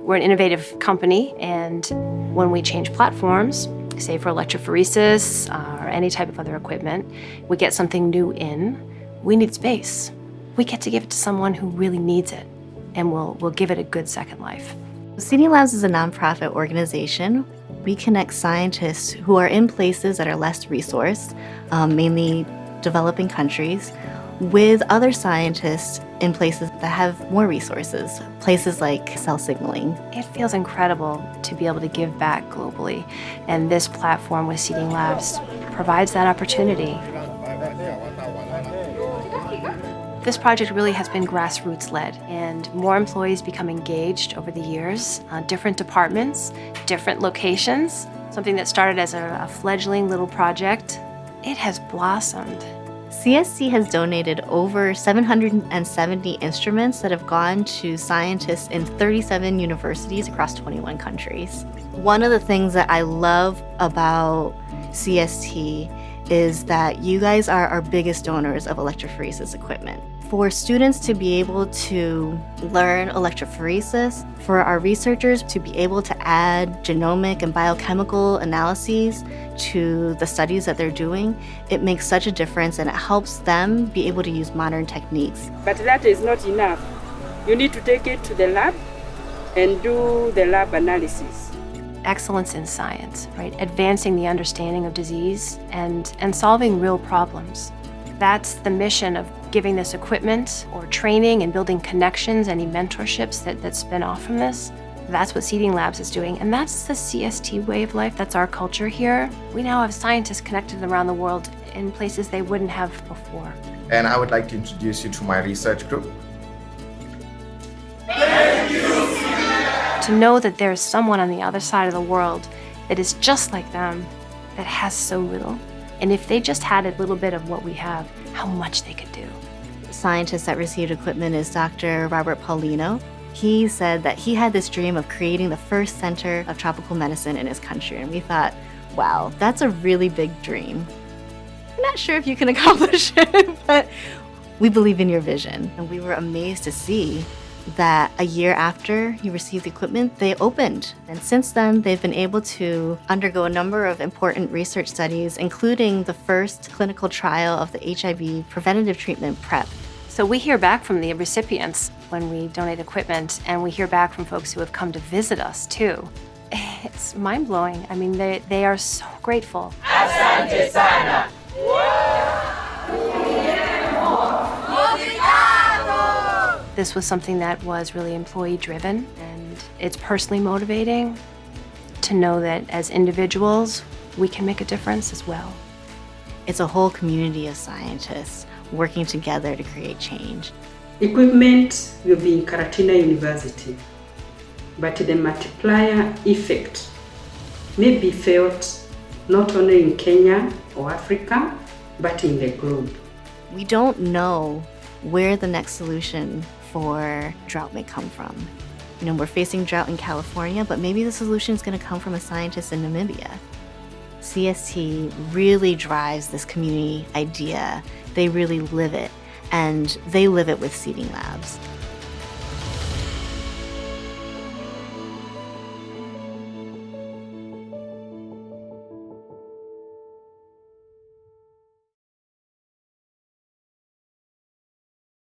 We're an innovative company, and when we change platforms, say for electrophoresis or any type of other equipment, we get something new in, we need space. We get to give it to someone who really needs it, and we'll give it a good second life. Seeding Labs is a nonprofit organization. We connect scientists who are in places that are less resourced, mainly developing countries, with other scientists in places that have more resources, places like cell signaling. It feels incredible to be able to give back globally, and this platform with Seeding Labs provides that opportunity. This project really has been grassroots-led, and more employees become engaged over the years, different departments, different locations. Something that started as a fledgling little project, it has blossomed. CSC has donated over 770 instruments that have gone to scientists in 37 universities across 21 countries. One of the things that I love about CST is that you guys are our biggest donors of electrophoresis equipment. For students to be able to learn electrophoresis, for our researchers to be able to add genomic and biochemical analyses to the studies that they're doing, it makes such a difference, and it helps them be able to use modern techniques. But that is not enough. You need to take it to the lab and do the lab analysis. Excellence in science, right? Advancing the understanding of disease and solving real problems. That's the mission of giving this equipment or training and building connections, any mentorships that spin off from this. That's what Seeding Labs is doing, and that's the CST way of life. That's our culture here. We now have scientists connected around the world in places they wouldn't have before. And I would like to introduce you to my research group. To know that there's someone on the other side of the world that is just like them, that has so little. And if they just had a little bit of what we have, how much they could do. The scientist that received equipment is Dr. Robert Paulino. He said that he had this dream of creating the first center of tropical medicine in his country, and we thought, wow, that's a really big dream. I'm not sure if you can accomplish it, but we believe in your vision. And we were amazed to see that a year after he received the equipment, they opened. And since then, they've been able to undergo a number of important research studies, including the first clinical trial of the HIV preventative treatment PrEP. So we hear back from the recipients when we donate equipment, and we hear back from folks who have come to visit us too. It's mind-blowing. I mean, they are so grateful. Asante sana. This was something that was really employee-driven, and it's personally motivating to know that as individuals, we can make a difference as well. It's a whole community of scientists working together to create change. Equipment will be in Karatina University, but the multiplier effect may be felt not only in Kenya or Africa, but in the globe. We don't know where the next solution for drought may come from. You know, we're facing drought in California, but maybe the solution is going to come from a scientist in Namibia. CST really drives this community idea. They really live it, and they live it with Seeding Labs.